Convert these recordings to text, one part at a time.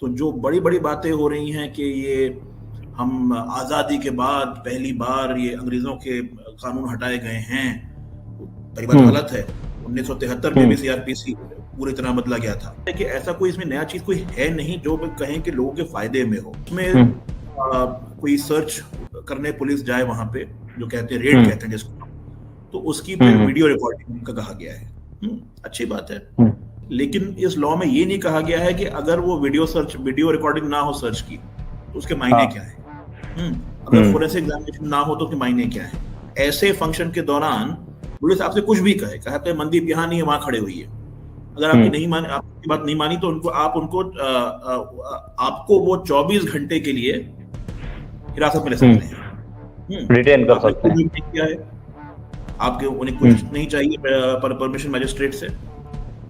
तो जो बड़ी बड़ी बातें हो रही हैं कि ये हम आज़ादी के बाद पहली बार ये अंग्रेजों के कानून हटाए गए हैं, पहली बात गलत है। 1973 में भी सीआरपीसी पूरी तरह बदला गया था। कि ऐसा कोई इसमें नया चीज कोई है नहीं जो कहें कि लोगों के फायदे में हो। उसमें कोई सर्च करने पुलिस जाए वहां पे, जो कहते हैं रेड कहते हैं जिसको, तो उसकी पे वीडियो रिकॉर्डिंग का कहा गया है। अच्छी बात है, लेकिन इस लॉ में ये नहीं कहा गया है कि अगर वो वीडियो रिकॉर्डिंग ना हो सर्च की तो उसके मायने क्या है। अगर फोरेंसिक एग्जामिनेशन ना हो तो उसके मायने क्या है। ऐसे फंक्शन के दौरान पुलिस आपसे कुछ भी कहे मनदीप यहाँ नहीं है, वहां खड़े हुई है, अगर आपकी बात नहीं मानी तो आपको वो 24 घंटे के लिए हिरासत में ले सकते हैं, रिटेन कर सकते हैं। किया है आपके, उन्हें कुछ नहीं चाहिए परमिशन मैजिस्ट्रेट से।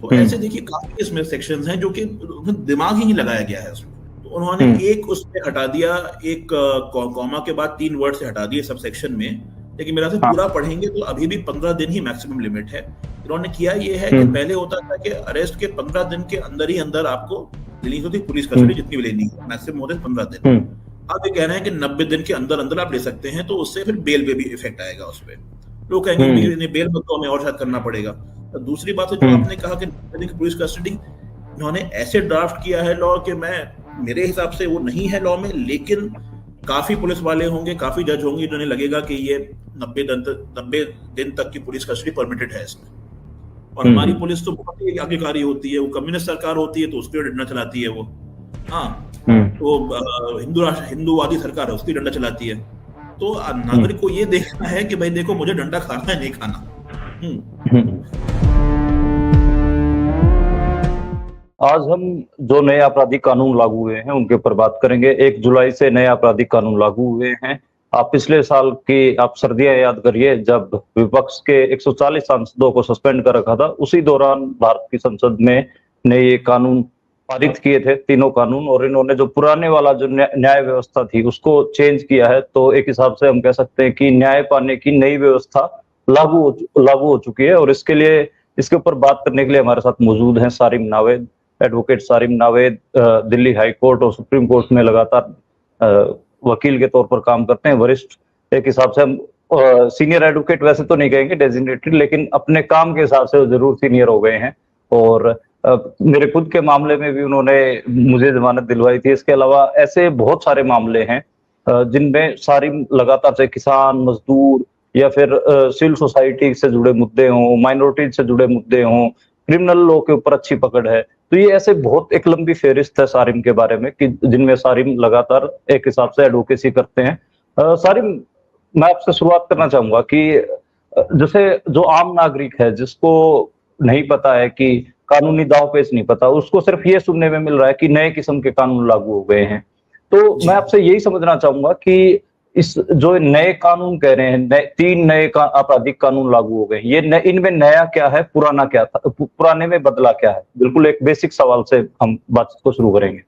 तो ऐसे देखिए काफी इसमें सेक्शंस हैं जो कि दिमाग ही नहीं लगाया गया है उसमें। तो उन्होंने एक उसमें हटा दिया, एक कॉमा के बाद 3 वर्ड से हटा दिए सब सेक्शन में, लेकिन मेरा से पूरा पढ़ेंगे तो अभी भी 15 दिन ही मैक्सिमम लिमिट है। इन्होंने किया ये है कि पहले होता था कि अरेस्ट के 15 दिन के अंदर ही अंदर आपको लेनी होती पुलिस कस्टडी, जितनी भी लेनी है, मैक्सिमम होते 15 दिन। अब ये कह रहे हैं कि 90 दिन के अंदर अंदर आप ले सकते हैं, तो उससे फिर बेल पे भी इफेक्ट आएगा उस पर। लोग कहेंगे बेल में तो हमें और शायद करना पड़ेगा। तो दूसरी बात है जो आपने कहा कि 90 दिन की पुलिस कस्टडी, इन्होंने ऐसे ड्राफ्ट किया है लॉ कि मेरे हिसाब से वो नहीं है लॉ में, लेकिन काफी पुलिस वाले होंगे, काफी जज होंगे जिन्हें लगेगा कि ये 90 दिन तक की पुलिस कस्टडी परमिटेड है इसमें। और हमारी पुलिस तो बहुत ही आज्ञाकारी होती है, वो कम्युनिस्ट सरकार होती है तो उसकी डंडा चलाती है वो। तो हिंदूवादी सरकार है उसकी डंडा चलाती है। तो नागरिक को ये देखना है कि भाई देखो मुझे डंडा खाना है नहीं खाना। आज हम जो नए आपराधिक कानून लागू हुए हैं उनके ऊपर बात करेंगे। 1 जुलाई से नए आपराधिक कानून लागू हुए हैं। आप पिछले साल की आप सर्दियां याद करिए, जब विपक्ष के 140 सांसदों को सस्पेंड कर रखा था, उसी दौरान भारत की संसद में ने ये कानून पारित किए थे, तीनों कानून। और इन्होंने जो पुराने वाला जो न्याय व्यवस्था थी उसको चेंज किया है। तो एक हिसाब से हम कह सकते हैं कि न्याय पाने की नई व्यवस्था लागू हो चुकी है। और इसके ऊपर बात करने के लिए हमारे साथ मौजूद हैं Sarim Naved, advocate Sarim Naved. Delhi high court और सुप्रीम कोर्ट में लगातार वकील के तौर पर काम करते हैं, वरिष्ठ। एक हिसाब से हम सीनियर एडवोकेट वैसे तो नहीं कहेंगे डेजिग्नेटेड, लेकिन अपने काम के हिसाब से वो जरूर सीनियर हो गए हैं। और मेरे खुद के मामले में भी उन्होंने मुझे जमानत दिलवाई थी। इसके अलावा ऐसे बहुत सारे मामले हैं जिनमें सारिम लगातार से किसान, मजदूर या फिर सिविल सोसाइटी से जुड़े मुद्दे हों, माइनॉरिटी से जुड़े मुद्दे हों, क्रिमिनल लॉ के ऊपर अच्छी पकड़ है। तो ये ऐसे बहुत एक लंबी फेहरिस्त है सारिम के बारे में कि जिनमें सारिम लगातार एक हिसाब से एडवोकेसी करते हैं। सारिम, मैं आपसे शुरुआत करना चाहूंगा कि जैसे जो आम नागरिक है जिसको नहीं पता है कि कानूनी दांवपेच नहीं पता, उसको सिर्फ ये सुनने में मिल रहा है कि नए किस्म के कानून लागू हो गए हैं। तो मैं आपसे यही समझना चाहूंगा कि इस जो नए कानून कह रहे हैं, 3 नए आपराधिक कानून लागू हो गए, ये इनमें नया क्या है, पुराना क्या था, पुराने में बदला क्या है? बिल्कुल एक बेसिक सवाल से हम बातचीत को शुरू करेंगे।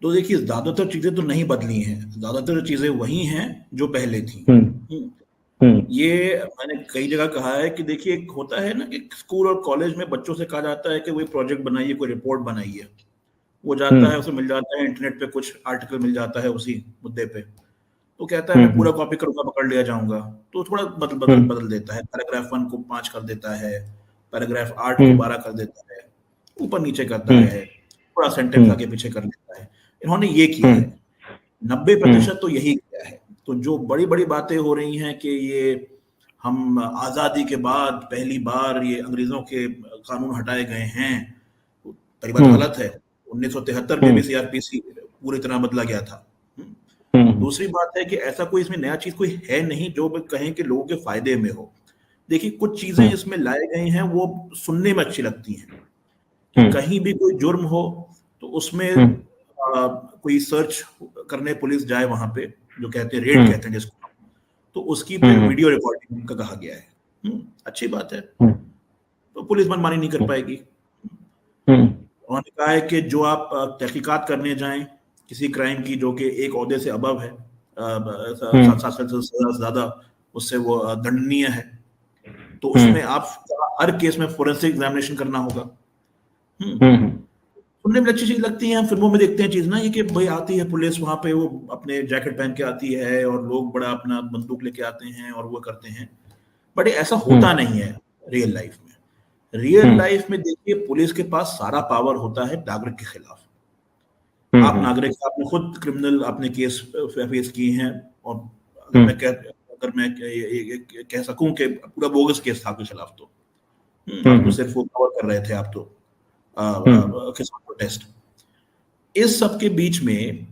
तो देखिए ज्यादातर चीजें तो नहीं बदली हैं, ज्यादातर चीजें वही हैं जो पहले थी। ये मैंने कई जगह कहा है कि देखिए एक होता है ना कि स्कूल और कॉलेज में बच्चों से कहा जाता है कि कोई प्रोजेक्ट बनाइए, कोई रिपोर्ट बनाइए, वो जाता है, उसे मिल जाता है इंटरनेट पे, कुछ आर्टिकल मिल जाता है उसी मुद्दे पे, तो कहता है मैं पूरा कॉपी करूंगा, पकड़ लिया जाऊंगा। तो थोड़ा बदल देता है, पैराग्राफ 1 को 5 कर देता है, पैराग्राफ 8 को 12 कर देता है, ऊपर नीचे करता है, थोड़ा सेंटेंस आगे पीछे कर लेता है। इन्होंने ये किया है, 90% तो यही किया है। तो जो बड़ी बड़ी बातें हो रही हैं कि ये हम आजादी के बाद पहली बार ये अंग्रेजों के कानून हटाए गए हैं, पहली बात गलत है। 1973 में भी सीआरपीसी पूरी तरह बदला गया था। दूसरी बात है कि ऐसा कोई इसमें नया चीज कोई है नहीं जो कहें कि लोगों के फायदे में हो। देखिए कुछ चीजें इसमें लाए गए हैं वो सुनने में अच्छी लगती हैं कि कहीं भी कोई जुर्म हो तो उसमें कोई सर्च करने पुलिस जाए वहां पे, जो कहते हैं रेड कहते हैं जिसको, तो उसकी पे वीडियो रिकॉर्डिंग का कहा गया है। अच्छी बात है, तो पुलिस मनमानी नहीं कर पाएगी। उन्होंने कहा है कि जो आप तहकीकात करने जाएं किसी क्राइम की जो कि एक ओहदे से अबव है, 7 साल से ज्यादा, उससे वो दंडनीय है, तो उसमें आप हर केस में फोरेंसिक एग्जामिनेशन करना होगा। सुनने में अच्छी चीज लगती है, हम फिल्मों में देखते हैं चीज ना ये कि भाई आती है पुलिस वहां पे, वो अपने जैकेट पहन के आती है और लोग बड़ा अपना बंदूक लेके आते हैं और वो करते हैं, बट ऐसा होता नहीं है रियल लाइफ में। रियल लाइफ में देखिए पुलिस के पास सारा पावर होता है नागरिक के खिलाफ। आप नागरिक, आपने खुद क्रिमिनल आपने केस फेस किए हैं, और अगर मैं कह सकूं कि पूरा बोगस केस था आपके खिलाफ, तो आप तो सिर्फ वो कवर कर रहे थे, आप तो किसान प्रोटेस्ट। इस सब के बीच में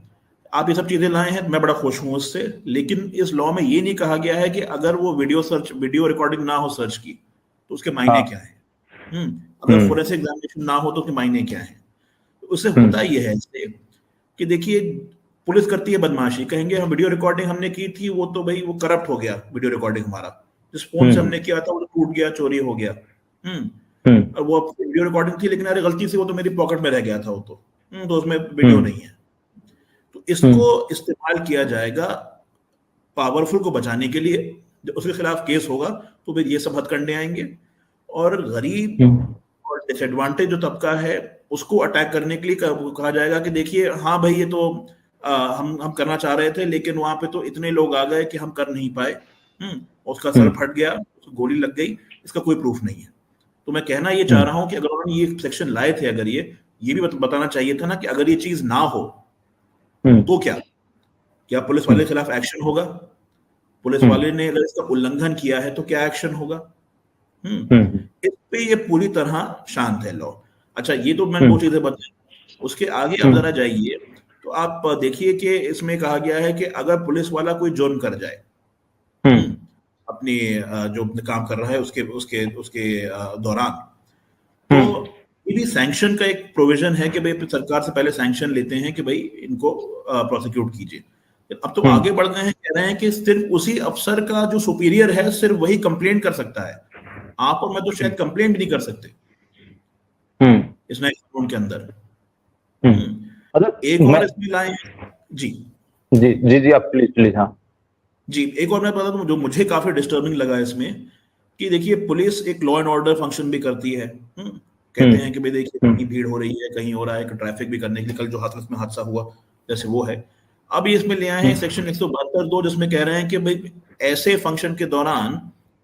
आप ये सब चीजें लाए हैं, मैं बड़ा खुश हूं उससे, लेकिन इस लॉ में ये नहीं कहा गया है कि अगर वो वीडियो रिकॉर्डिंग ना हो सर्च की तो उसके मायने क्या है। अगर फोरेंसिक एग्जामिनेशन ना हो तो उसके मायने क्या है। तो उससे होता ये है इससे कि देखिए पुलिस करती है बदमाशी, कहेंगे हम वीडियो रिकॉर्डिंग हमने की थी, वो तो भाई वो करप्ट हो गया वीडियो रिकॉर्डिंग हमारा, जिस फोन से हमने किया था वो तो टूट गया, चोरी हो गया। वो वीडियो रिकॉर्डिंग थी लेकिन अरे गलती से वो तो मेरी पॉकेट में रह गया था, वो तो उसमें वीडियो नहीं है। तो इसको इस्तेमाल किया जाएगा पावरफुल को बचाने के लिए, जब उसके खिलाफ केस होगा तो फिर ये सब हथकंडे आएंगे, और गरीब और डिसएडवांटेज जो तबका है उसको अटैक करने के लिए कहा जाएगा कि देखिए हाँ भाई ये तो हम करना चाह रहे थे लेकिन वहां पे तो इतने लोग आ गए कि हम कर नहीं पाए, उसका सर फट गया, उसको गोली लग गई, इसका कोई प्रूफ नहीं है। तो मैं कहना ये चाह रहा हूं कि अगर उन्होंने ये सेक्शन लाए थे, अगर ये भी बताना चाहिए था ना कि अगर ये चीज ना हो तो क्या पुलिस वाले के खिलाफ एक्शन होगा, पुलिस वाले ने अगर इसका उल्लंघन किया है तो क्या एक्शन होगा। इस पे ये पूरी तरह शांत है लॉ। अच्छा, ये तो मैंने दो चीजें बताई, उसके आगे आप जरा जाइए तो आप देखिए कि इसमें कहा गया है कि अगर पुलिस वाला कोई जुर्म कर जाए अपनी जो काम कर रहा है उसके दौरान, तो ये भी सैंक्शन का एक प्रोविजन है कि भाई सरकार से पहले सैंक्शन लेते हैं कि भाई इनको प्रोसिक्यूट कीजिए। अब तो आगे बढ़ गए हैं, कह रहे हैं कि सिर्फ उसी अफसर का जो सुपीरियर है सिर्फ वही कंप्लेंट कर सकता है, आप और मैं तो शायद कंप्लेंट भी नहीं कर सकते इस नए कानून के अंदर। एक और इसमें लाए जी जी जी जी आप प्लीज। हाँ जी, एक और मैं बता दूं जो मुझे काफी डिस्टर्बिंग लगा इसमें, कि देखिए पुलिस एक लॉ एंड ऑर्डर फंक्शन भी करती है। कहते हैं कि भाई देखिए कहीं भीड़ हो रही है, कहीं हो रहा है, कि ट्रैफिक भी करने के लिए, कल जो हाथरस में हादसा हुआ जैसे वो है। अब इसमें ले आए हैं सेक्शन 172 जिसमें कह रहे हैं कि भाई ऐसे फंक्शन के दौरान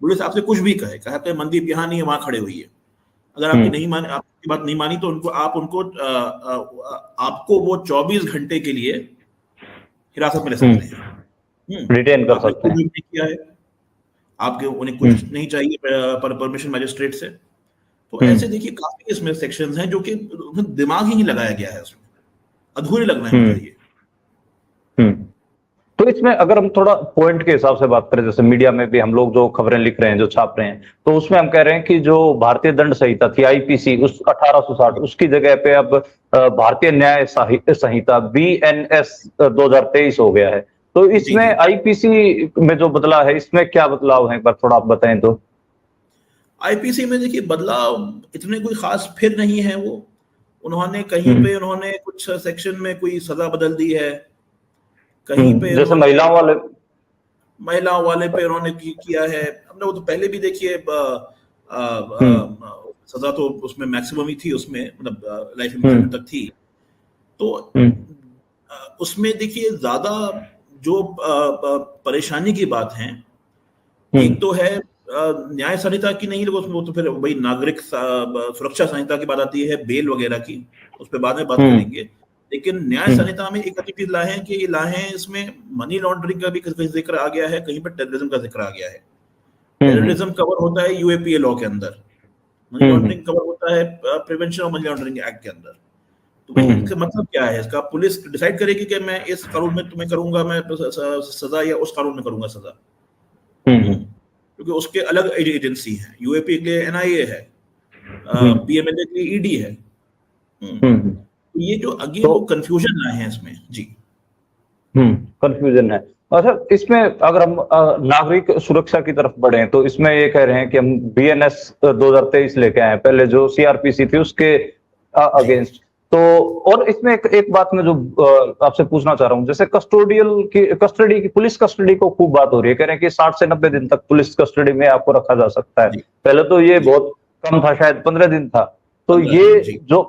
पुलिस आपसे कुछ भी कहते हैं मनदीप यहाँ नहीं है वहां खड़े हुई है, अगर आपकी बात नहीं मानी तो आपको वो 24 घंटे के लिए हिरासत में ले सकते हैं, रिटेन कर सकते हैं। किया है आपके, उन्हें कुछ नहीं चाहिए परमिशन मैजिस्ट्रेट से। तो ऐसे देखिए काफी इसमें सेक्शंस हैं जो कि दिमाग ही नहीं लगाया गया है, उसमें अधूरे लग रहे हैं ये। तो इसमें अगर हम थोड़ा पॉइंट के हिसाब से बात करें, जैसे मीडिया में भी हम लोग जो खबरें लिख रहे हैं, जो छाप रहे हैं, तो उसमें हम कह रहे हैं कि जो भारतीय दंड संहिता थी आईपीसी उस 1860 उसकी जगह पे अब भारतीय न्याय संहिता BNS 2023 हो गया है। तो इसमें आईपीसी में जो बदला है इसमें क्या बदलाव है, एक बार थोड़ा आप बताएं तो। आईपीसी में देखिए बदलाव इतने कोई खास फिर नहीं है, वो उन्होंने कहीं पे उन्होंने कुछ सेक्शन में कोई सजा बदल दी है, कहीं पे जैसे महिलाओं वाले पे उन्होंने किया है। हमने वो तो पहले भी देखिए सजा तो उसमें मैक्सिमम ही थी, उसमें मतलब लाइफ इम्प्रिजनमेंट तक थी। तो उसमें देखिए ज्यादा जो परेशानी की बात है, एक तो है न्याय संहिता की नहीं, वो तो फिर वही नागरिक सुरक्षा संहिता की बात आती है, बेल वगैरह की, उस पर बाद में बात करेंगे। लेकिन न्याय संहिता में एक अच्छी चीज लाए हैं कि ये लाए हैं इसमें मनी लॉन्ड्रिंग का भी जिक्र आ गया है, कहीं पर टेररिज्म का जिक्र आ गया है। टेररिज्म कवर होता है यूएपीए लॉ के अंदर, मनी लॉन्ड्रिंग कवर होता है prevention of money laundering act के अंदर। तो इसका मतलब क्या है, इसका पुलिस डिसाइड करेगी कि मैं इस कानून में तुम्हें करूंगा मैं सजा या उस कानून में करूंगा सजा, क्योंकि उसके अलग एजेंसी है। यूएपी के लिए NIA है, PMLA के लिए ED है। ये जो अगेन वो कंफ्यूजन लाए हैं इसमें जी। कंफ्यूजन है। अच्छा, इसमें अगर हम नागरिक सुरक्षा की तरफ बढ़े तो इसमें ये कह रहे हैं कि हम BNS 2023 लेके आए, पहले जो CRPC थी उसके अगेंस्ट। तो और इसमें एक बात मैं जो आपसे पूछना चाह रहा हूँ, जैसे कस्टडी की पुलिस कस्टडी को खूब बात हो रही है, कह रहे हैं कि 60 से 90 दिन तक पुलिस कस्टडी में आपको रखा जा सकता है। पहले तो ये बहुत कम था, शायद 15 दिन था। तो ये जो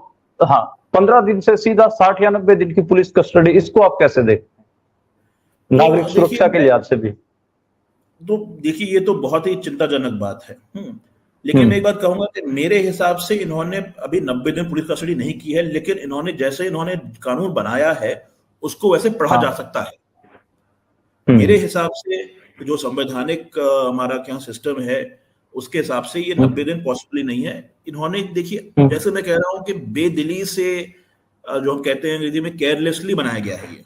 15 दिन से सीधा 60 या 90 दिन की पुलिस कस्टडी, इसको आप कैसे देखते हैं नागरिक सुरक्षा के लिहाज से भी? तो देखिए, ये तो बहुत ही चिंताजनक बात है। लेकिन मैं एक बात कहूंगा कि मेरे हिसाब से इन्होंने अभी 90 दिन पुलिस कस्टडी नहीं की है, लेकिन इन्होंने जैसे इन्होंने कानून बनाया है उसको वैसे पढ़ा जा सकता है। मेरे हिसाब से जो संवैधानिक हमारा क्या सिस्टम है उसके हिसाब से ये 90 दिन पॉसिबली नहीं है। इन्होंने देखिए, जैसे मैं कह रहा हूं कि बेदिली से जो हम कहते हैं अंग्रेजी में केयरलेसली बनाया गया है ये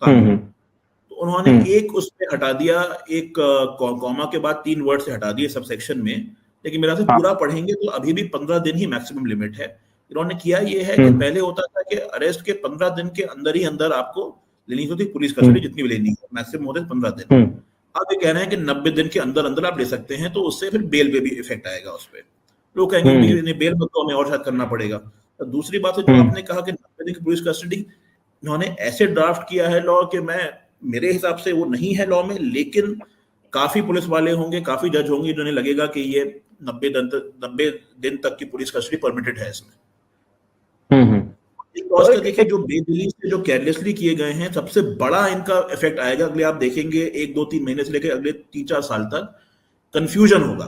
कानून। तो उन्होंने एक उसमें हटा दिया, एक कॉमा के बाद 3 वर्ड से हटा दिए सब सेक्शन में, लेकिन मेरा से पूरा पढ़ेंगे तो अभी भी 15 दिन ही मैक्सिमम लिमिट है। इन्होंने किया ये है कि पहले होता था कि अरेस्ट के 15 दिन के अंदर ही अंदर आपको लेनी होती पुलिस कस्टडी, जितनी भी लेनी है, मैक्सिमम होते 15 दिन। अब ये कह रहे हैं कि 90 दिन के अंदर अंदर आप ले सकते हैं, तो उससे फिर बेल पे भी इफेक्ट आएगा उस पर। लोग कहेंगे बेल मत तो हमें और शायद करना पड़ेगा। तो दूसरी बात है, जो आपने कहा कि 90 दिन की पुलिस कस्टडी, इन्होंने ऐसे ड्राफ्ट किया है लॉ कि मेरे हिसाब से वो नहीं है लॉ में, लेकिन काफी पुलिस वाले होंगे, काफी जज होंगे जिन्हें लगेगा कि ये 90 दिन तक की पुलिस कस्टडी परमिटेड है इसमें। देखिए, जो बेदिली से जो केयरलेसली किए गए हैं, सबसे बड़ा इनका इफेक्ट आएगा अगले, आप देखेंगे 1-2-3 महीने से लेकर अगले 3-4 साल तक कंफ्यूजन होगा,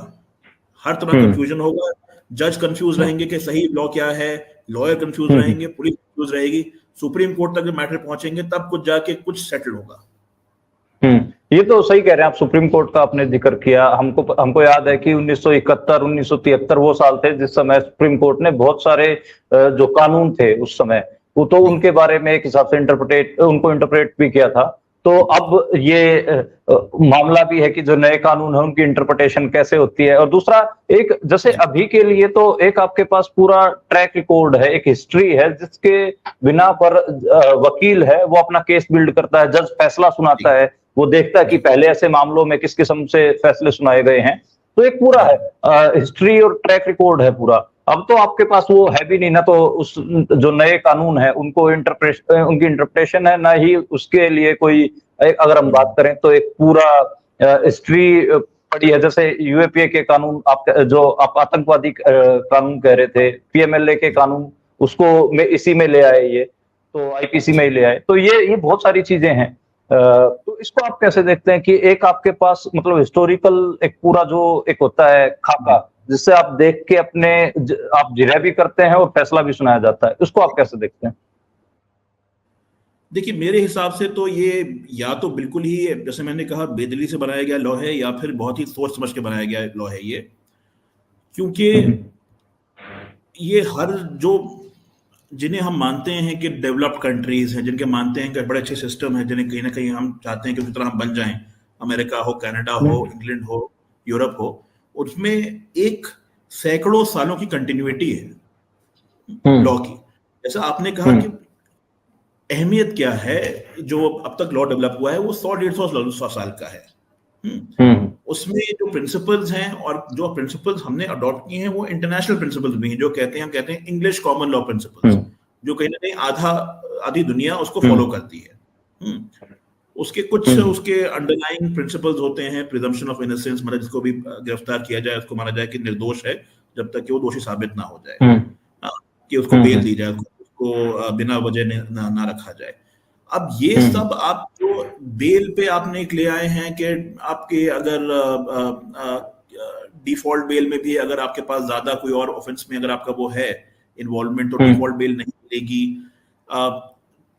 हर तरह कंफ्यूजन होगा। जज कंफ्यूज रहेंगे कि सही लॉ क्या है, लॉयर कंफ्यूज रहेंगे, पुलिस कंफ्यूज रहेगी, सुप्रीम कोर्ट तक मैटर पहुंचेंगे, तब कुछ जाके कुछ सेटल होगा। ये तो सही कह रहे हैं आप, सुप्रीम कोर्ट का आपने जिक्र किया। हमको याद है कि 1971 1973 वो साल थे जिस समय सुप्रीम कोर्ट ने बहुत सारे जो कानून थे उस समय, वो तो उनके बारे में एक हिसाब से इंटरप्रेट भी किया था। तो अब ये मामला भी है कि जो नए कानून है उनकी इंटरप्रिटेशन कैसे होती है। और दूसरा, एक जैसे अभी के लिए तो एक आपके पास पूरा ट्रैक रिकॉर्ड है, एक हिस्ट्री है, जिसके बिना पर वकील है वो अपना केस बिल्ड करता है, जज फैसला सुनाता है, वो देखता है कि पहले ऐसे मामलों में किस किस्म से फैसले सुनाए गए हैं। तो एक पूरा है हिस्ट्री और ट्रैक रिकॉर्ड है पूरा। अब तो आपके पास वो है भी नहीं ना, तो उस जो नए कानून है उनको उनकी इंटरप्रिटेशन है ना ही उसके लिए कोई, अगर हम बात करें तो एक पूरा हिस्ट्री पड़ी है। जैसे यूएपीए के कानून, आप आतंकवादी कानून कह रहे थे, पीएमएलए के कानून, उसको इसी में ले आए, ये तो आईपीसी में ही ले आए। तो ये बहुत सारी चीजें हैं। तो इसको आप कैसे देखते हैं कि एक आपके पास मतलब हिस्टोरिकल एक पूरा जो एक होता है खाका, जिससे आप देख के आप जिरह भी करते हैं और फैसला भी सुनाया जाता है, उसको आप कैसे देखते हैं? देखिए, मेरे हिसाब से तो ये या तो बिल्कुल ही जैसे मैंने कहा बेदली से बनाया गया लॉ है, या फिर बहुत ही सोच समझ के बनाया गया लॉ है ये। क्योंकि ये जिन्हें हम मानते हैं कि डेवलप्ड कंट्रीज हैं, जिनके मानते हैं कि बड़े अच्छे सिस्टम है, जिन्हें कहीं ना कहीं हम चाहते हैं कि उसी तरह हम बन जाएं, अमेरिका हो, कनाडा हो, इंग्लैंड हो, यूरोप हो, उसमें एक सैकड़ों सालों की कंटिन्यूटी है लॉ की। जैसा आपने कहा कि अहमियत क्या है, जो अब तक लॉ डेवलप हुआ है वो 100-150 साल का है। उसमें जो प्रिंसिपल्स हैं और जो प्रिंसिपल्स हमने अडॉप्ट किए हैं वो इंटरनेशनल प्रिंसिपल्स भी हैं, जो हम कहते हैं इंग्लिश कॉमन लॉ प्रिंसिपल्स, जो कहीं ना कहीं आधी दुनिया उसको फॉलो करती है। उसके कुछ उसके अंडरलाइंग प्रिंसिपल्स होते हैं, प्रिजम्पशन ऑफ इनोसेंस, मतलब जिसको भी गिरफ्तार किया जाए उसको माना जाए कि निर्दोष है जब तक कि वो दोषी साबित ना हो जाए, कि उसको बेल दी जाए, उसको बिना वजह ना रखा जाए। अब ये सब आप जो बेल पे आपने एक ले आए हैं कि आपके अगर डिफॉल्ट बेल में भी अगर आपके पास ज्यादा कोई और ऑफेंस में अगर आपका वो है इन्वॉल्वमेंट, तो डिफॉल्ट बेल नहीं मिलेगी।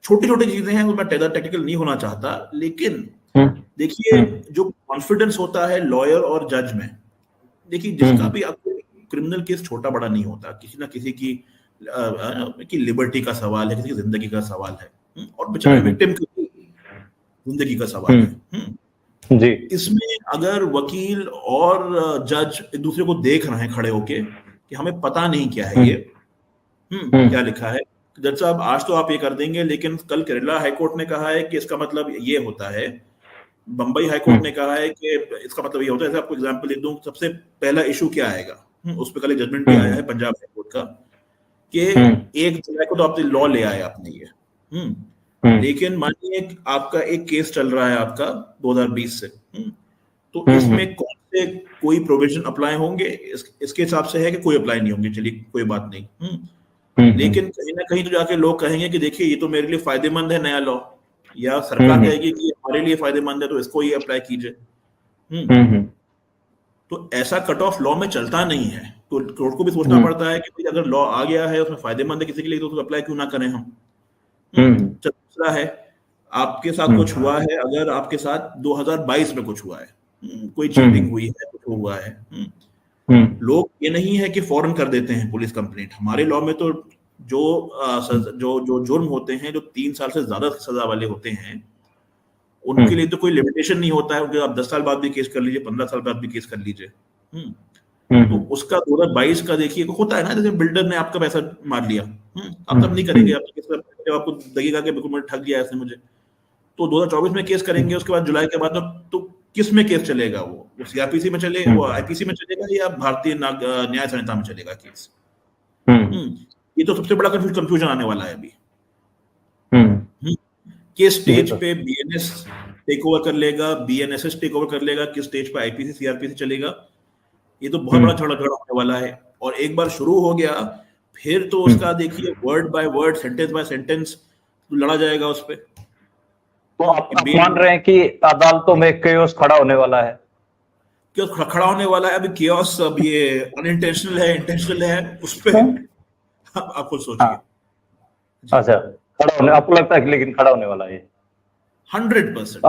छोटी छोटी चीजें हैं, मैं टेक्निकल नहीं होना चाहता, लेकिन देखिए जो कॉन्फिडेंस होता है लॉयर और जज में, देखिए जिसका भी क्रिमिनल केस छोटा बड़ा नहीं होता, किसी ना किसी की लिबर्टी का सवाल है, किसी की जिंदगी का सवाल है, और बेचारे विक्टिम की जिंदगी का सवाल है जी। इसमें अगर वकील और जज एक दूसरे को देख रहे हैं खड़े होके कि हमें पता नहीं क्या है ये क्या लिखा है, जज साहब आज तो आप ये कर देंगे, लेकिन कल केरला हाईकोर्ट ने कहा है कि इसका मतलब ये होता है, बंबई हाईकोर्ट ने कहा है कि इसका मतलब ये होता है। आपको एग्जांपल दे दूं, सबसे पहला इशू क्या आएगा, उस पर कल जजमेंट भी आया है पंजाब हाईकोर्ट का कि 1 जुलाई को तो आपने लॉ ले आए आपने ये, लेकिन मानिए आपका एक केस चल रहा है आपका 2020 से, तो इसमें कौन से कोई प्रोविजन अप्लाई होंगे, इसके हिसाब से है कि कोई अप्लाई नहीं होंगे, चलिए कोई बात नहीं। लेकिन कहीं ना कहीं तो जाके लोग कहेंगे कि देखिए ये तो मेरे लिए फायदेमंद है नया लॉ, या सरकार कहेगी कि हमारे लिए फायदेमंद है तो इसको ही अप्लाई कीजिए। तो ऐसा कट ऑफ लॉ में चलता नहीं है, तो कोर्ट को भी सोचना पड़ता है कि भाई अगर लॉ आ गया है उसमें फायदेमंद है किसी के लिए तो उसको अप्लाई क्यों ना करें हम। दूसरा है, आपके साथ कुछ हुआ है, अगर आपके साथ 2022 में कुछ हुआ है, कोई चीटिंग हुई है, कुछ हुआ है, लोग ये नहीं है कि फौरन कर देते हैं पुलिस कंप्लेंट। हमारे लॉ में तो जो जुर्म होते हैं, जो 3 साल से ज्यादा सजा वाले होते हैं, उनके लिए तो कोई लिमिटेशन नहीं होता है, उनके आप 10 साल बाद भी केस कर लीजिए, 15 साल बाद भी केस कर लीजिए। तो उसका 2022 का देखिए होता है ना, जैसे बिल्डर ने आपका पैसा मार लिया, आप तब नहीं करेंगे, आपको लगेगा कि बिल्कुल मुझे ठग दिया ऐसे मुझे, तो 2024 में केस करेंगे, उसके बाद जुलाई के बाद तो किस में केस चलेगा, वो सीआरपीसी में चलेगा, वो आईपीसी में चलेगा, या भारतीय न्याय संहिता में चलेगा केस। ये तो सबसे बड़ा कंफ्यूजन आने वाला है अभी। किस स्टेज पे बीएनएस टेक ओवर कर लेगा, बीएनएसएस टेक ओवर कर लेगा, किस स्टेज पे आईपीसी सीआरपीसी चलेगा, ये तो बहुत बड़ा झगड़ा होने वाला है। और एक बार शुरू हो गया फिर तो उसका देखिए word by word, sentence by sentence लड़ा जाएगा उस पे। तो आप मान रहे हैं कि अदालतों में केओस खड़ा होने वाला है? केओस खड़ा होने वाला है। अभी केओस, अब ये अनइंटेंशनल है, इंटेंशनल है, उस पे आप खुद सोचिए। अच्छा, खड़ा होने आपको लगता है कि लेकिन खड़ा होने वाला है 100%।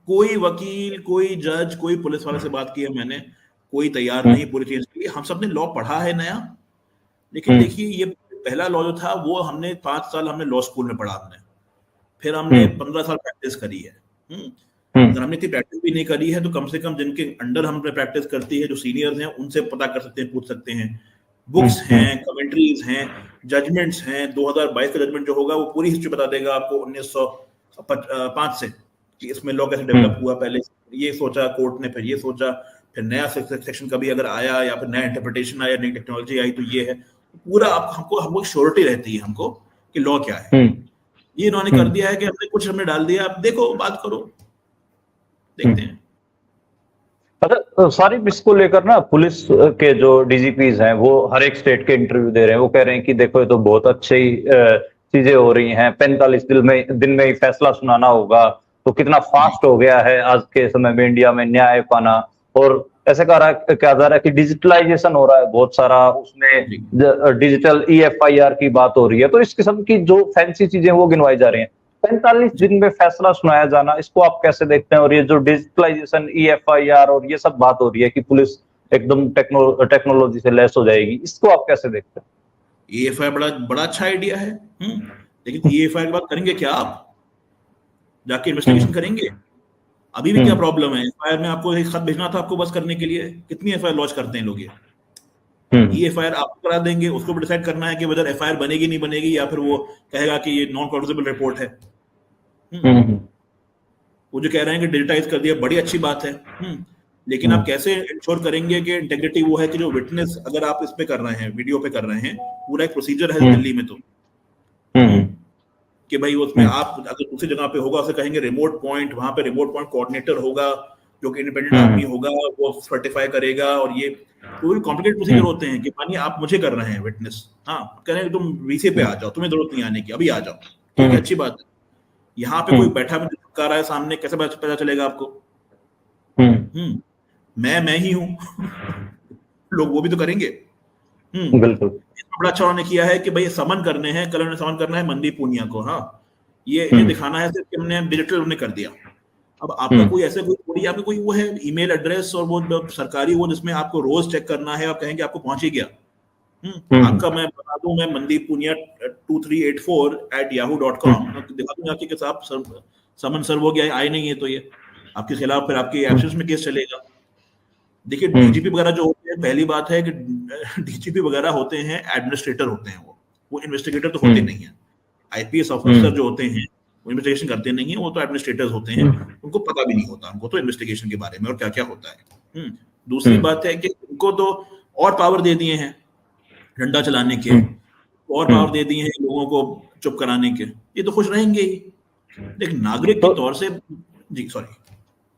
कोई वकील, कोई जज, कोई पुलिस वाले से बात की है मैंने, कोई तैयार नहीं पूरी चीज के लिए। हम सब ने लॉ पढ़ा है नया, लेकिन देखिए ये पहला लॉ जो था वो हमने 5 साल हमने लॉ स्कूल में पढ़ा, हमने फिर हमने 15 साल प्रैक्टिस करी है। अगर हमने इतनी प्रैक्टिस भी नहीं करी है तो कम से कम जिनके अंडर हमने प्रैक्टिस करती है, जो सीनियर्स हैं, उनसे पता कर सकते हैं, पूछ सकते हैं। बुक्स हैं, कमेंट्रीज हैं, जजमेंट्स हैं। 2022 का जजमेंट जो होगा वो पूरी हिस्ट्री बता देगा आपको 1905 से कि इसमें लॉ कैसे डेवलप हुआ, पहले ये सोचा कोर्ट ने, फिर ये सोचा, फिर नया सेक्शन कभी अगर आया या फिर नया इंटरप्रिटेशन आया, नई टेक्नोलॉजी आई, तो ये है पूरा। हमको श्योरिटी रहती है हमको कि लॉ क्या है। ये इन्होंने कर दिया है कि हमने कुछ हमने डाल दिया, आप देखो, बात करो, देखते हैं। सारी इसको लेकर ना पुलिस के जो डीजीपीज हैं वो हर एक स्टेट के इंटरव्यू दे रहे हैं। वो कह रहे हैं कि देखो ये तो बहुत अच्छी चीजें हो रही हैं, 45 दिन में ही फैसला सुनाना होगा, तो कितना फास्ट हो गया है आज के समय में इंडिया में न्याय पाना। और ऐसे कहा जा रहा है कि डिजिटलाइजेशन हो रहा है बहुत सारा, उसमें डिजिटल EFIR की बात हो रही है। तो इस किस्म की जो फैंसी चीजें वो गिनवाई जा रही हैं। 45 दिन में फैसला सुनाया जाना, इसको आप कैसे देखते हैं? और ये जो डिजिटलाइजेशन, EFIR और ये सब बात हो रही है कि पुलिस एकदम टेक्नोलॉजी से लैस हो जाएगी, इसको आप कैसे देखते हैं? EFIR बड़ा अच्छा आइडिया है, लेकिन EFIR के बाद करेंगे क्या? आप जाके इन्वेस्टिगेशन करेंगे? अभी भी क्या प्रॉब्लम है? एफआईआर में आपको एक खत भेजना था आपको बस करने के लिए, कितनी एफआईआर लॉन्च करते हैं लोग? ये एफआईआर आपको करा देंगे, उसको भी डिसाइड करना है कि वजह एफआईआर बनेगी नहीं बनेगी, या फिर वो कहेगा कि ये नॉन कॉन्फिडेंशियल रिपोर्ट है। वो जो कह रहे हैं कि डिजिटाइज कर दिया, बड़ी अच्छी बात है, लेकिन आप कैसे इंश्योर करेंगे कि इंटेग्रिटी वो है कि जो विटनेस, अगर आप इस पे कर रहे हैं, वीडियो पे कर रहे हैं, पूरा एक प्रोसीजर है दिल्ली में, तो कि भाई उसमें आप अगर दूसरी जगह पे होगा उसे कहेंगे रिमोट पॉइंट, वहां पे रिमोट पॉइंट कोऑर्डिनेटर होगा जो कि इंडिपेंडेंट आदमी होगा, वो सर्टिफाई करेगा। और ये पूरी कॉम्प्लिकेटेड प्रोसीजर होते हैं कि मानिए आप मुझे कर रहे हैं विटनेस, हाँ, कह रहे हैं तुम वीसी पे आ जाओ, तुम्हें जरूरत नहीं आने की, अभी आ जाओ, ठीक है, अच्छी बात है। यहाँ पे कोई बैठा भी कर रहा है सामने, कैसे पता चलेगा आपको? मैं ही हूँ लोग वो भी तो करेंगे। बिल्कुल। बड़ा अच्छा उन्होंने किया है कि भाई समन करने हैं, कल उन्होंने समन करना है मनदीप पूनिया को, हाँ, ये दिखाना है सिर्फ कि हमने डिजिटल उन्हें कर दिया। अब आपका कोई ऐसे कोई आपका कोई वो है ईमेल एड्रेस और वो सरकारी वो जिसमें आपको रोज चेक करना है, आप कहेंगे आपको पहुंच ही गया। आपका मैं बता दूं, मैं मनदीप पूनिया 2384@yahoo.com दिखा दूंगा आपके साथ समन सर्व हो गया, आए नहीं है तो ये आपके खिलाफ फिर आपके एब्सेंस में केस चलेगा। देखिए डीजीपी वगैरह जो होते हैं, पहली बात है कि डीजीपी वगैरह होते हैं एडमिनिस्ट्रेटर होते हैं, वो इन्वेस्टिगेटर तो होते नहीं है। आईपीएस ऑफिसर जो होते हैं वो इन्वेस्टिगेशन करते नहीं है, वो तो एडमिनिस्ट्रेटर्स होते हैं, उनको पता भी नहीं होता उनको तो इन्वेस्टिगेशन के बारे में और क्या क्या होता है। दूसरी बात है कि उनको तो और पावर दे दिए हैं डंडा चलाने के, और पावर दे दिए हैं लोगों को चुप कराने के, ये तो खुश रहेंगे ही। लेकिन नागरिक के तौर से, जी सॉरी,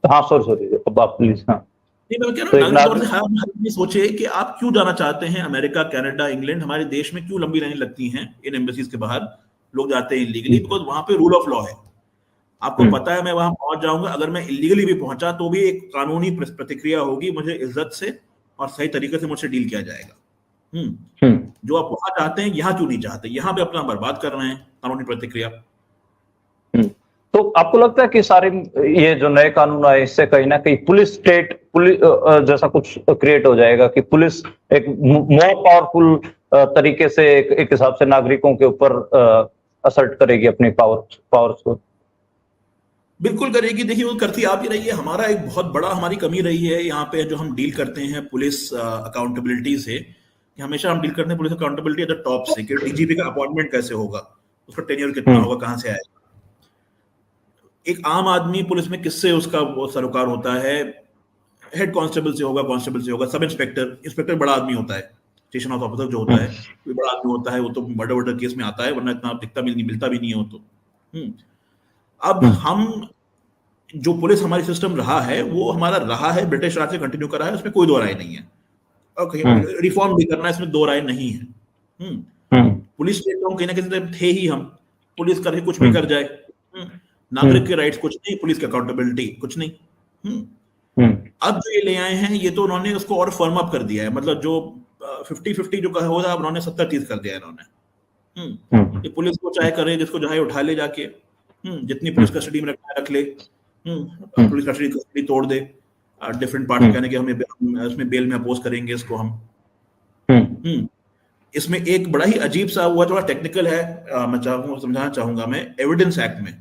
हाँ सॉरी अब आप प्लीज। हाँ, नहीं, मैं कह रहा तो हूँ एक नागरिक तौर से नागरिक हम ये सोचे कि आप क्यों जाना चाहते हैं अमेरिका, कनाडा, इंग्लैंड, हमारे देश में क्यों लंबी लाइन लगती हैं इन एम्बेसीज के बाहर, लोग जाते हैं इलीगली, बिकॉज वहां पे रूल ऑफ लॉ है। आपको पता है मैं वहां पहुंच जाऊंगा, अगर मैं इलीगली भी पहुंचा तो भी एक कानूनी प्रतिक्रिया होगी, मुझे इज्जत से और सही तरीके से मुझसे डील किया जाएगा। जो आप वहां चाहते हैं यहाँ क्यों नहीं चाहते, यहाँ पे अपना बर्बाद कर रहे हैं कानूनी प्रतिक्रिया। तो आपको लगता है कि सारे ये जो नए कानून आए इससे कहीं ना कहीं पुलिस स्टेट पुलिस जैसा कुछ क्रिएट हो जाएगा, कि पुलिस एक मोर पावरफुल तरीके से एक हिसाब से नागरिकों के ऊपर असर्ट करेगी अपनी पावर्स को? बिल्कुल करेगी। देखिए वो करती आप ही रही है। हमारा एक बहुत बड़ा हमारी कमी रही है यहाँ पे, जो हम डील करते हैं पुलिस अकाउंटेबिलिटी से, कि हमेशा हम डील करते हैं police accountability at the top से, कि डीजीपी का अपॉइंटमेंट कैसे होगा, उसका टेन्योर कितना होगा, कहाँ से आएगा। एक आम आदमी पुलिस में किससे उसका वो सरोकार होता है, हेड कांस्टेबल से होगा, कांस्टेबल से होगा, सब इंस्पेक्टर, इंस्पेक्टर बड़ा आदमी होता है, स्टेशन हाउस ऑफिसर जो होता है कोई बड़ा आदमी होता है, वो तो मर्डर वर्डर केस में आता है, वरना इतना दिखता भी नहीं, मिलता भी नहीं है वो तो। अब हम जो पुलिस हमारी सिस्टम रहा है वो हमारा रहा है, ब्रिटिश राज से कंटिन्यू करा है, उसमें कोई दो राय नहीं है। ओके, रिफॉर्म भी करना है, इसमें दो राय नहीं है। पुलिस स्टेट तो कहीं ना कहीं थे ही हम, पुलिस करके कुछ भी कर जाए, नागरिक के राइट्स कुछ नहीं, पुलिस की अकाउंटेबिलिटी कुछ नहीं। अब जो ये ले आए हैं ये तो उन्होंने उसको और फर्म अप कर दिया है, मतलब जो 50-50 जो कहा होता है उन्होंने 70-30 कर दिया है इन्होंने। ये पुलिस को चाहे करे, जिसको चाहे उठा ले जाके, जितनी पुलिस कस्टडी में रखना है रख ले, पुलिस कस्टडी तोड़ दे, डिफरेंट पार्टी कहने के हमें इसमें बेल में अपोज करेंगे इसको हम। इसमें एक बड़ा ही अजीब सा हुआ, थोड़ा टेक्निकल है, मैं समझाना चाहूंगा मैं, एविडेंस एक्ट में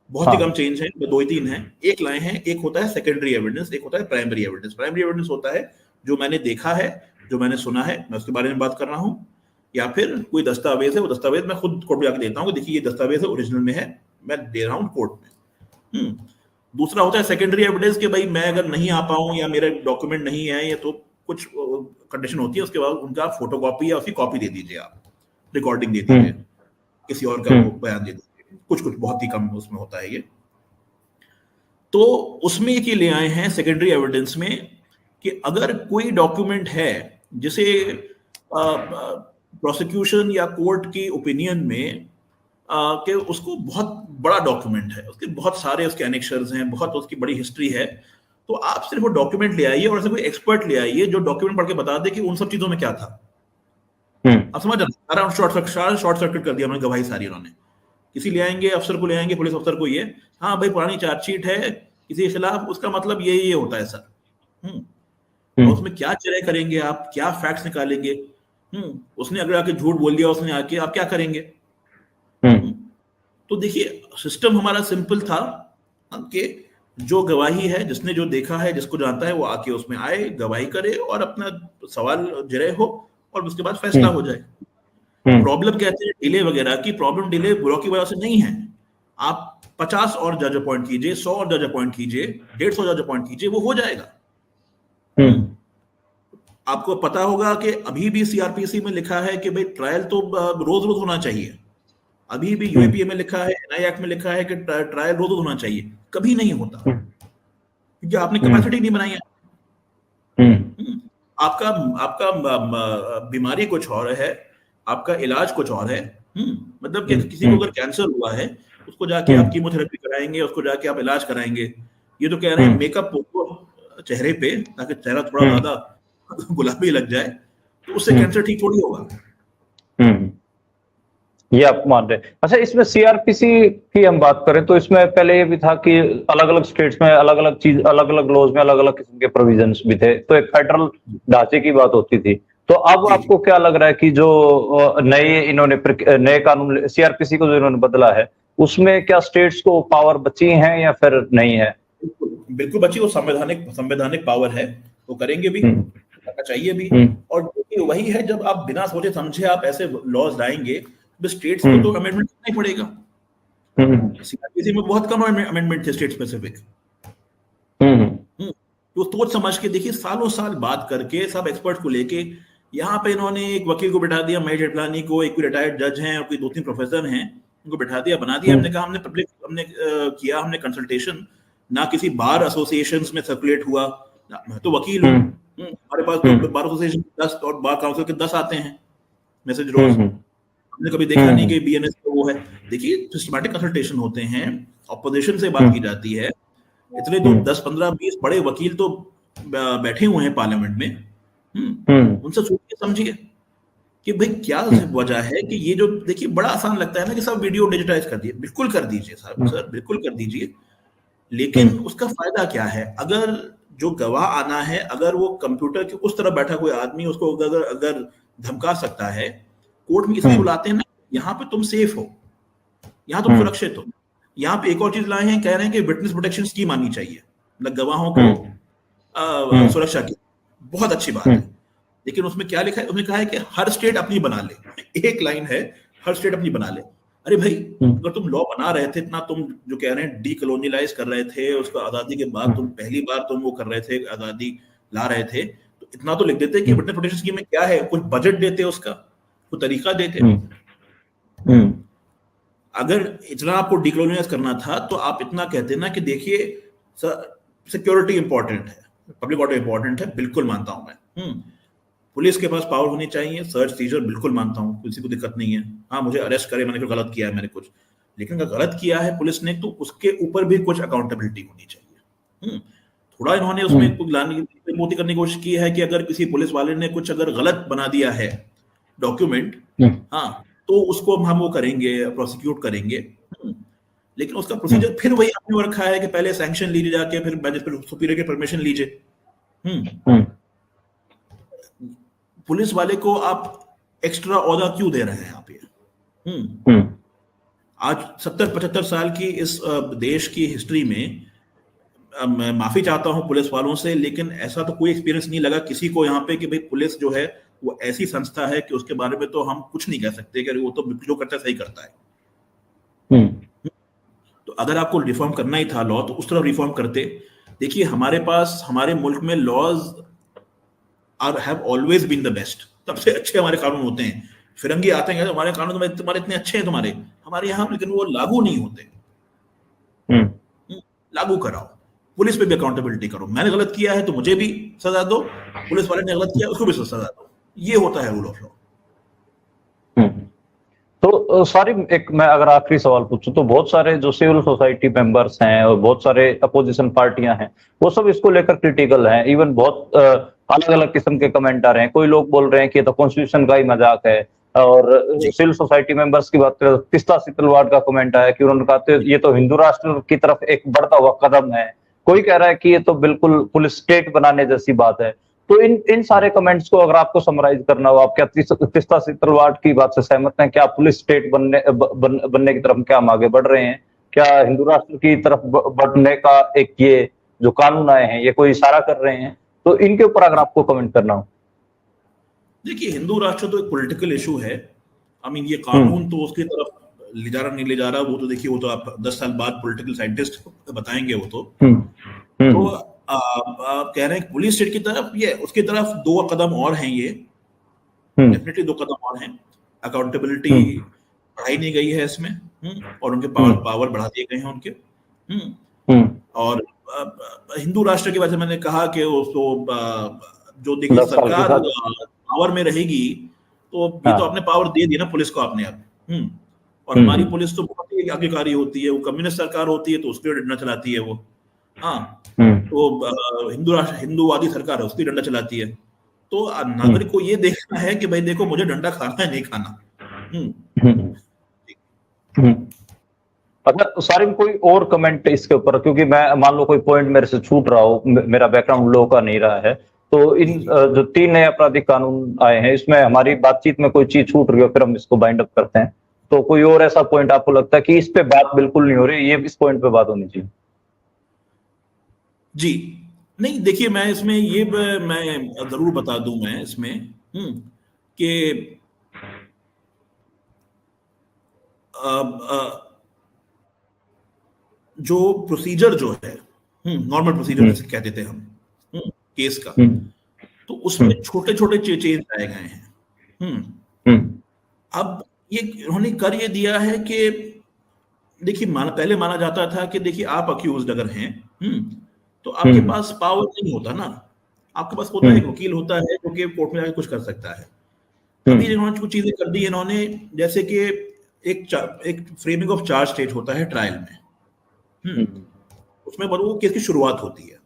बहुत ही कम चेंज है, दो ही तीन है। एक लाए हैं, एक होता है सेकेंडरी एविडेंस, एक होता है प्राइमरी एविडेंस। प्राइमरी एविडेंस होता है जो मैंने देखा है, जो मैंने सुना है, मैं उसके बारे में बात कर रहा हूँ, या फिर कोई दस्तावेज है, वो दस्तावेज मैं खुद कोर्ट में जाकर देता हूँ, देखिए ये दस्तावेज है, ओरिजिनल में है, मैं दे रहा हूँ कोर्ट में। दूसरा होता है सेकेंडरी एविडेंस, कि भाई मैं अगर नहीं आ पाऊँ या मेरे डॉक्यूमेंट नहीं है, या तो कुछ कंडीशन होती है, उसके बाद उनका फोटोकॉपी या उसकी कॉपी दे दीजिए, आप रिकॉर्डिंग दे दीजिए, किसी और का वो बयान दे दीजिए, कुछ बहुत ही कम उसमें होता है ये। तो उसमें ये ले आए हैं सेकेंडरी एविडेंस में, कि अगर कोई डॉक्यूमेंट है जिसे प्रोसिक्यूशन या कोर्ट की ओपिनियन में कि उसको बहुत बड़ा डॉक्यूमेंट है, उसके बहुत सारे उसके एनेक्शर्स हैं, बहुत उसकी बड़ी हिस्ट्री है, तो आप सिर्फ वो डॉक्यूमेंट ले आइए और ऐसे कोई एक्सपर्ट ले आइए जो डॉक्यूमेंट पढ़ के बता दे कि उन सब चीजों में क्या था। आप समझ रहे, शॉर्ट सर्किट कर दिया उन्होंने, गवाही सारी उन्होंने। किसी ले आएंगे, अफसर को ले आएंगे, पुलिस अफसर को, ये हाँ भाई पुरानी चार्जशीट है किसी के खिलाफ, उसका मतलब ये होता है सर। और उसमें क्या चेहरे करेंगे आप, क्या फैक्ट्स निकालेंगे? उसने अगर आके झूठ बोल दिया, उसने आके, आप क्या करेंगे? तो देखिए सिस्टम हमारा सिंपल था कि जो गवाही है, जिसने जो देखा है, जिसको जानता है, वो आके उसमें आए, गवाही करे और अपना सवाल जरे हो, और उसके बाद फैसला हो जाए। प्रॉब्लम कहते हैं डिले वगैरह की, प्रॉब्लम डिले बुरो की वजह से नहीं है। आप 50 और जज अपॉइंट कीजिए, 100 और जज अपॉइंट कीजिए, 150 जज अपॉइंट कीजिए, वो हो जाएगा। आपको पता होगा कि अभी भी सीआरपीसी में लिखा है कि भाई ट्रायल तो रोज रोज होना चाहिए। अभी भी यूएपीए में लिखा है, एनआई एक्ट में लिखा है कि ट्रायल रोज होना चाहिए, कभी नहीं होता, क्योंकि आपने कैपेसिटी नहीं बनाई है। आपका बीमारी कुछ और है, आपका इलाज कुछ और है। मतलब कि किसी को अगर कैंसर हुआ है, उसको जाके आप कीमोथेरेपी कराएंगे, उसको जाके आप इलाज कराएंगे। ये तो कह रहे हैं मेकअप चेहरे पे, ताकि चेहरा थोड़ा ज्यादा गुलाबी लग जाए, तो उससे कैंसर ठीक थोड़ी होगा। ये आप मान रहे हैं। अच्छा, इसमें सीआरपीसी की हम बात करें तो इसमें पहले ये भी था कि अलग अलग स्टेट्स में अलग अलग चीज, अलग अलग लॉज में अलग अलग किस्म के प्रोविजंस भी थे, तो एक फेडरल ढांचे की बात होती थी। तो अब आपको क्या लग रहा है कि जो नए कानून सीआरपीसी को जो इन्होंने बदला है, उसमें क्या स्टेट्स को पावर बची है या फिर नहीं है? बिल्कुल बची, वो संवैधानिक पावर है, वो करेंगे भी, करना चाहिए भी। और वही है, जब आप बिना सोचे समझे आप ऐसे लॉज लाएंगे, स्टेट्स को तो अमेंडमेंट करना ही पड़ेगा। सीआरपीसी में बहुत कम अमेंडमेंट थे स्टेट स्पेसिफिक। तो सोच समझ के देखिए, सालों साल बात करके, सब एक्सपर्ट को लेके, यहाँ पे इन्होंने एक वकील को बिठा दिया, महेश जेठलानी को, एक रिटायर्ड जज हैं और कोई 2-3 प्रोफेसर हैं, उनको बिठा दिया, बना दिया। हमने कहा हमने कंसल्टेशन, ना किसी बार एसोसिएशंस में सर्कुलेट हुआ, मैं तो वकील हूँ, हमारे पास तो बार एसोसिएशन 10 और बार काउंसिल के 10 आते हैं मैसेज रोज। हमने कभी देखा नहीं कि बीएनएस का वो है। देखिए सिस्टमैटिक कंसल्टेशन होते हैं, ऑपोजिशन से बात की जाती है। इतने तो 10, 15, 20 बड़े वकील तो बैठे हुए हैं पार्लियामेंट में। उनसे सोचिए समझिए कि भाई क्या वजह है कि ये जो, देखिए बड़ा आसान लगता है ना कि सब वीडियो डिजिटाइज कर दिए, बिल्कुल कर दीजिए सर, बिल्कुल कर दीजिए, लेकिन उसका फायदा क्या है? अगर जो गवाह आना है, अगर वो कंप्यूटर के उस तरफ बैठा कोई आदमी उसको अगर धमका सकता है, कोर्ट में इसलिए बुलाते हैं ना, यहाँ पे तुम सेफ हो, यहाँ तुम सुरक्षित हो। यहाँ पे एक और चीज लाए हैं, कह रहे हैं कि विटनेस प्रोटेक्शन स्कीम आनी चाहिए, मतलब गवाहों को सुरक्षा की। बहुत अच्छी बात है, लेकिन उसमें क्या लिखा है? उसने कहा है कि हर स्टेट अपनी बना ले। एक लाइन है, हर स्टेट अपनी बना ले। अरे भाई, अगर तुम लॉ बना रहे थे, इतना तुम जो कह रहे हैं डीकोलोनियलाइज कर रहे थे, उसको आजादी के बाद तुम पहली बार तुम वो कर रहे थे, आजादी ला रहे थे, तो इतना तो लिख देते कि विटनेस प्रोटेक्शन स्कीम में क्या है, कुछ बजट देते उसका, कुछ तरीका देते। अगर इतना आपको डीकोलोनियलाइज करना था तो आप इतना कहते ना कि देखिए सिक्योरिटी इंपॉर्टेंट है, पब्लिक ऑर्डर इंपॉर्टेंट है, बिल्कुल मानता हूं मैं। पुलिस के पास पावर होनी चाहिए, सर्च सीजर बिल्कुल मानता हूँ, किसी को दिक्कत नहीं है। हाँ, मुझे अरेस्ट करे, मैंने कुछ गलत किया है, मैंने कुछ, लेकिन अगर गलत किया है पुलिस ने तो उसके ऊपर भी कुछ अकाउंटेबिलिटी होनी चाहिए। थोड़ा इन्होंने उसमें कुछ मोदी करने की कोशिश की है कि अगर किसी पुलिस वाले ने कुछ अगर गलत बना दिया है डॉक्यूमेंट, हाँ, तो उसको हम वो करेंगे, प्रोसिक्यूट करेंगे, लेकिन उसका प्रोसीजर फिर वही आपने रखा है कि पहले सैंक्शन लीजिए जाके, फिर सुपीरियर की परमिशन लीजिए। पुलिस वाले को आप एक्स्ट्रा औहदा क्यों दे रहे हैं आप ये? आज 70-75 साल की इस देश की हिस्ट्री में, मैं माफी चाहता हूं पुलिस वालों से, लेकिन ऐसा तो कोई एक्सपीरियंस नहीं लगा किसी को यहाँ पे कि भाई पुलिस जो है वो ऐसी संस्था है कि उसके बारे में तो हम कुछ नहीं कह सकते कि वो तो जो करता है सही करता है। तो अगर आपको रिफॉर्म करना ही था लॉ, तो उस तरफ रिफॉर्म करते। देखिए हमारे पास, हमारे मुल्क में laws have always been the best, सबसे अच्छे हमारे कानून होते हैं। फिरंगी आते हैं, हमारे कानून तुम्हारे इतने अच्छे हैं तुम्हारे, हमारे यहाँ, लेकिन वो लागू नहीं होते। लागू कराओ, पुलिस पे भी अकाउंटेबिलिटी करो। मैंने गलत किया है तो मुझे भी सजा दो, पुलिस वाले ने गलत किया उसको भी सजा दो। ये होता है रूल ऑफ लॉ। तो सारी एक, मैं अगर आखिरी सवाल पूछूं तो बहुत सारे जो सिविल सोसाइटी मेंबर्स हैं और बहुत सारे अपोजिशन पार्टियां हैं, वो सब इसको लेकर क्रिटिकल हैं। इवन बहुत अलग अलग किस्म के कमेंट आ रहे हैं। कोई लोग बोल रहे हैं कि ये तो कॉन्स्टिट्यूशन का ही मजाक है, और सिविल सोसाइटी मेंबर्स की बात करें, तिस्ता सीतलवाड़ का कमेंट आया कि उन्होंने कहा ये तो हिंदू राष्ट्र की तरफ एक बढ़ता हुआ कदम है। कोई कह रहा है कि ये तो बिल्कुल पुलिस स्टेट बनाने जैसी बात है। तो इन सारे कमेंट्स को अगर आपको समराइज करना हो, आप क्या तिस्ता सीतलवाड़ की बात से सहमत हैं? क्या पुलिस स्टेट बनने की तरफ क्या हम आगे बढ़ रहे हैं? क्या हिंदू राष्ट्र की तरफ बढ़ने का एक ये जो कानून आए हैं ये कोई इशारा कर रहे हैं? तो इनके ऊपर अगर आपको कमेंट करना हो। देखिए हिंदू राष्ट्र तो एक पॉलिटिकल इशू है। आई मीन ये कानून तो उसकी तरफ ले जा रहा नहीं ले जा रहा, वो तो देखिए, वो तो आप 10 साल बाद पॉलिटिकल साइंटिस्ट बताएंगे वो तो। तो आप कह रहे हैं पुलिस स्टेट की तरफ, ये उसकी तरफ 2 कदम और हैं, ये डेफिनेटली 2 कदम और हैं। अकाउंटेबिलिटी बढ़ाई नहीं गई है इसमें, और उनके पावर बढ़ा दिए गए हैं उनके। और हिंदू राष्ट्र की वजह से मैंने कहा कि उसको जो देखिए सरकार पावर में रहेगी तो ये तो आपने पावर दे दी ना पुलिस को आपने अब। और हमारी पुलिस तो बहुत ही आज्ञाकारी होती है, वो कम्युनिस्ट सरकार होती है तो उसके डंडा चलाती है वो। हाँ, तो हिंदूवादी सरकार है उसकी डंडा चलाती है। तो नागरिक को ये देखना है कि भाई देखो मुझे डंडा खाना है नहीं खाना। अगर सारिम कोई और कमेंट इसके ऊपर, क्योंकि मैं मान लो कोई पॉइंट मेरे से छूट रहा हो, मेरा बैकग्राउंड लॉ का नहीं रहा है, तो इन जो 3 नए आपराधिक कानून आए हैं इसमें हमारी बातचीत में कोई चीज छूट रही हो फिर हम इसको बाइंड अप करते हैं। तो कोई और ऐसा पॉइंट आपको लगता है कि इस पे बात बिल्कुल नहीं हो रही, ये इस पॉइंट पे बात होनी चाहिए? जी नहीं, देखिए मैं इसमें ये मैं जरूर बता दूं मैं इसमें कि जो प्रोसीजर जो है नॉर्मल प्रोसीजर जैसे कहते थे हम केस का, तो उसमें छोटे छोटे चेंज आए गए हैं। अब ये उन्होंने कर ये दिया है कि देखिए पहले माना जाता था कि देखिए आप अक्यूज्ड अगर हैं तो आपके पास पावर नहीं होता ना, आपके पास होता है एक वकील होता है जो कि कोर्ट में जाके कुछ कर सकता है। अभी इन्होंने कुछ चीजें कर दी इन्होंने, जैसे कि एक फ्रेमिंग ऑफ चार्ज स्टेज होता है ट्रायल में, उसमें वो केस की शुरुआत होती है,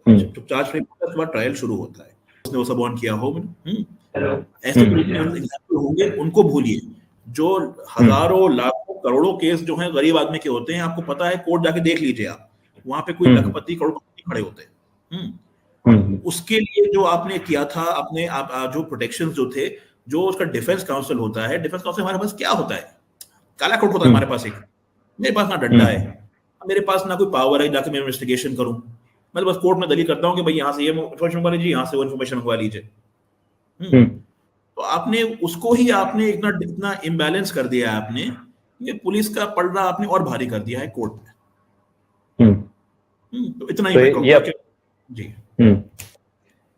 तो चार्ज फ्रेम के बाद ट्रायल शुरू होता है, उसने वो सब ऑन किया हो, ऐसे एग्जाम्पल होंगे, उनको भूलिए। जो हजारों लाखों करोड़ों केस जो हैं गरीब आदमी के होते हैं, आपको पता है, कोर्ट जाके देख लीजिए आप, वहां पे कोई लखपति करोड़पति खड़े होते हैं। उसके लिए जो आपने किया था, अपने जो प्रोटेक्शन जो थे, जो उसका डिफेंस काउंसिल होता है, डिफेंस काउंसिल हमारे पास क्या होता है, काला कोर्ट होता है हमारे पास। एक मेरे पास ना डंडा है, मेरे पास ना कोई पावर है जाके मैं इन्वेस्टिगेशन करूं, मैं तो बस कोर्ट में दलील करता हूं कि भाई यहाँ से ये इन्फॉर्मेशन मंगवा लीजिए, यहाँ से वो इन्फॉर्मेशन मंगवा लीजिए। तो आपने उसको ही आपने इतना इम्बैलेंस कर दिया है आपने, ये पुलिस का पलड़ा आपने और भारी कर दिया है कोर्ट में। तो इतना ही मैं कहूंगा कि जी।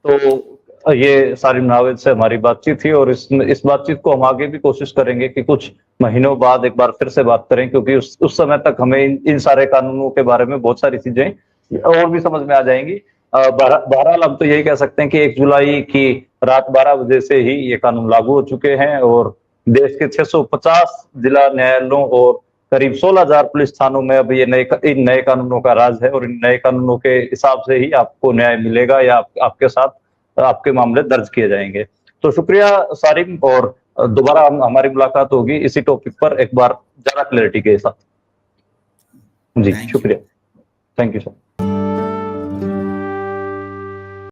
तो ये सारिम नावेद से हमारी बातचीत थी, और इस बातचीत को हम आगे भी कोशिश करेंगे कि कुछ महीनों बाद एक बार फिर से बात करें, क्योंकि उस समय तक हमें इन सारे कानूनों के बारे में बहुत सारी चीजें और भी समझ में आ जाएंगी। बहरहाल हम तो यही कह सकते हैं कि 1 जुलाई की रात 12 बजे से ही ये कानून लागू हो चुके हैं, और देश के 650 जिला न्यायालयों और करीब 16,000 पुलिस थानों में अब ये इन नए कानूनों का राज है, और इन नए कानूनों के हिसाब से ही आपको न्याय मिलेगा या आपके साथ आपके मामले दर्ज किए जाएंगे। तो शुक्रिया सारिम, और दोबारा हमारी मुलाकात होगी इसी टॉपिक पर एक बार ज्यादा क्लैरिटी के साथ। जी शुक्रिया, थैंक यू सर।